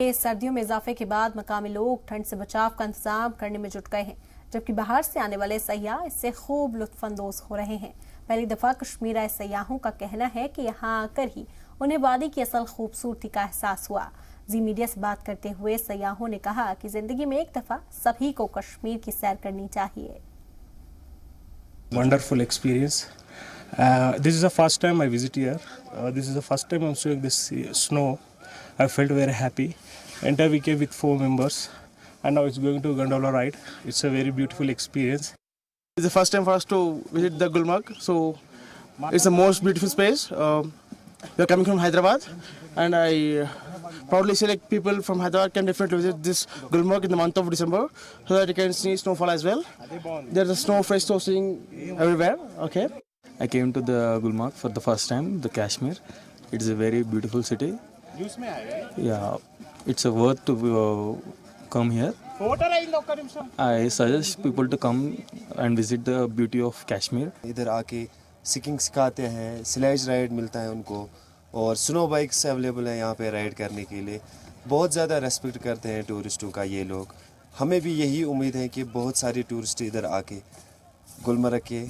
सर्दियों में इजाफे के बाद मकामी लोग ठंड से बचाव का इंतजाम करने में जुट गए हैं, जबकि बाहर से आने वाले सयाह इससे खूब लुत्फानंदोज हो रहे हैं। पहली दफा कश्मीर आए सयाहों का कहना है कि यहाँ आकर ही उन्हें वादी की असल खूबसूरती का एहसास हुआ। जी मीडिया से बात करते हुए सयाहों ने कहा कि जिंदगी में एक दफा सभी को कश्मीर की सैर करनी चाहिए। Wonderful experience. This is the first time I visit here. This is the first time I'm seeing this snow. I felt very happy. Entire we came with 4 members, and now it's going to gondola ride. It's a very beautiful experience. It's the first time for us to visit the Gulmarg, so it's the most beautiful space. We are coming from Hyderabad, and I proudly say like people from Hyderabad can definitely visit this Gulmarg in the month of December, so that you can see snowfall as well. There's a snow fresh toasting everywhere. Okay. I came to the Gulmarg for the first time, the Kashmir. It's a very beautiful city. Yeah, it's a worth to come here. I suggest people to come and visit the beauty of Kashmir. इधर आके skiing सिखाते हैं, sledge ride मिलता है उनको, और snow bikes available है यहाँ पे राइड करने के लिए। बहुत ज़्यादा रेस्पेक्ट करते हैं टूरिस्टों का ये लोग। हमें भी यही उम्मीद है कि बहुत सारे टूरिस्ट इधर आके गुलमर्ग के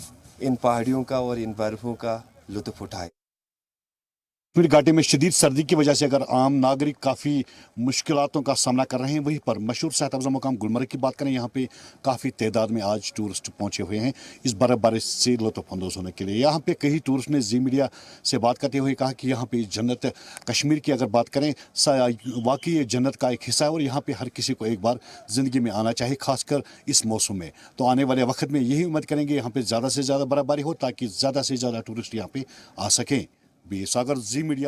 इन पहाड़ियों का और इन बर्फ़ों का लुत्फ़ उठाए। कश्मीर घाटी में शदीद सर्दी की वजह से अगर आम नागरिक काफ़ी मुश्किलातों का सामना कर रहे हैं, वहीं पर मशहूर सेहत अफजा मुकाम गुलमर्ग की बात करें, यहाँ पे काफ़ी तादाद में आज टूरिस्ट पहुँचे हुए हैं इस बर्फबारी से लुत्फ़अंदोज़ होने के लिए। यहाँ पे कई टूरिस्ट ने जी मीडिया से बात करते हुए कहा कि यहाँ पे जन्नत कश्मीर की अगर बात करें, वाकई ये जन्नत का एक हिस्सा है और यहाँ पर हर किसी को एक बार ज़िंदगी में आना चाहिए, खासकर इस मौसम में। तो आने वाले वक्त में यही उम्मीद करेंगे यहाँ पर ज़्यादा से ज़्यादा बर्फबारी हो ताकि ज़्यादा से ज़्यादा टूरिस्ट यहाँ पर आ सकें। सागर, जी मीडिया।